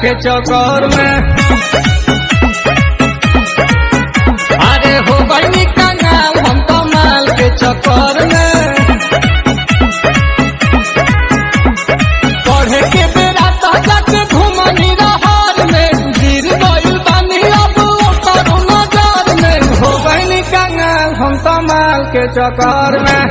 के चक्कर में। अरे हो गई कंगाल हम तो माल के चक्कर में। पढ़े के बेरा तो जाके घूमनी रहर में, गिर गइल बानी अब ओकर नजर में। हो गई कंगाल हम तो माल के चक्कर में।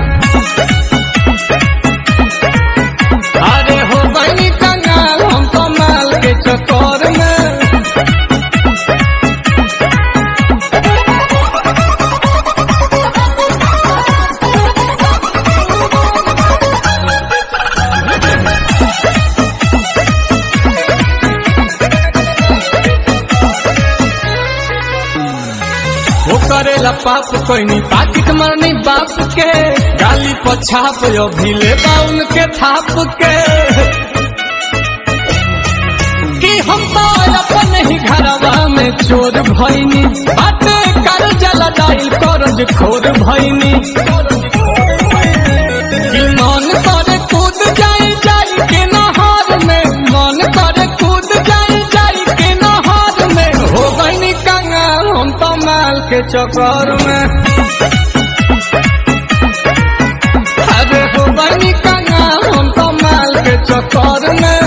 अरे हो गई कंगाल हम तो माल के चक्कर में। वो करेला पाप कोई नहीं पाकिट मरनी बाप के, गाली पछाप अभी ले बाउन के थाप के। कि हम तो अपन ही घरवा में चोर भइनी, बाटे कर जला डाइल करज खोर भइनी। कि मन करे कूद जाई जाई के नहर में, मन करे कूद जाई जाई के नहर में। हो गई कंगाल हम तो माल के चक्कर में। अरे हो गई कंगाल हम तो माल के चक्कर में।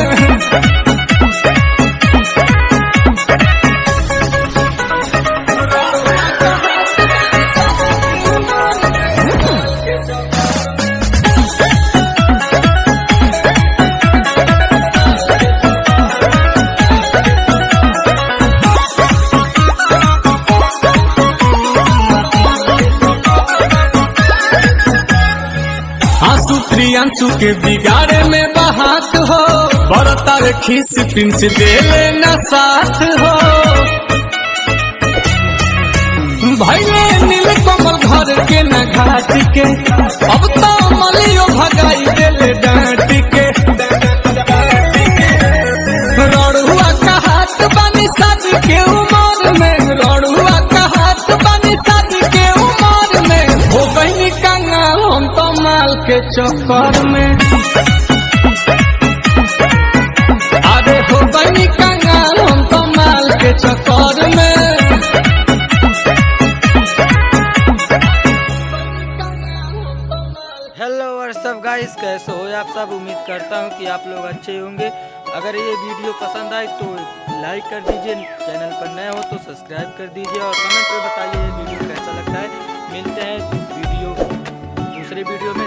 आंसू प्रियांशु के बिगाड़े में बहात हो, बरता रे खीस प्रिंस दे लेना साथ हो। भैले नील कमल घर के न घाट के, अब तो मलियो भगाई देले डांट के। रड़ुआ का हाथ बनी शादी के उमर में, रड़ुआ का हाथ बनी शादी के उमर में। हो गई कंगाल हम तो माल के चक्कर में। अरे हो गई कंगाल हम तो माल के चक्कर में। हेलो व्हाट्सअप गाइस, कैसे हो आप सब। उम्मीद करता हूँ कि आप लोग अच्छे होंगे। अगर ये वीडियो पसंद आए तो लाइक कर दीजिए, चैनल पर नए हो तो सब्सक्राइब कर दीजिए और कमेंट में बताइए ये वीडियो कैसा लगता है। मिलते हैं दूसरे वीडियो में।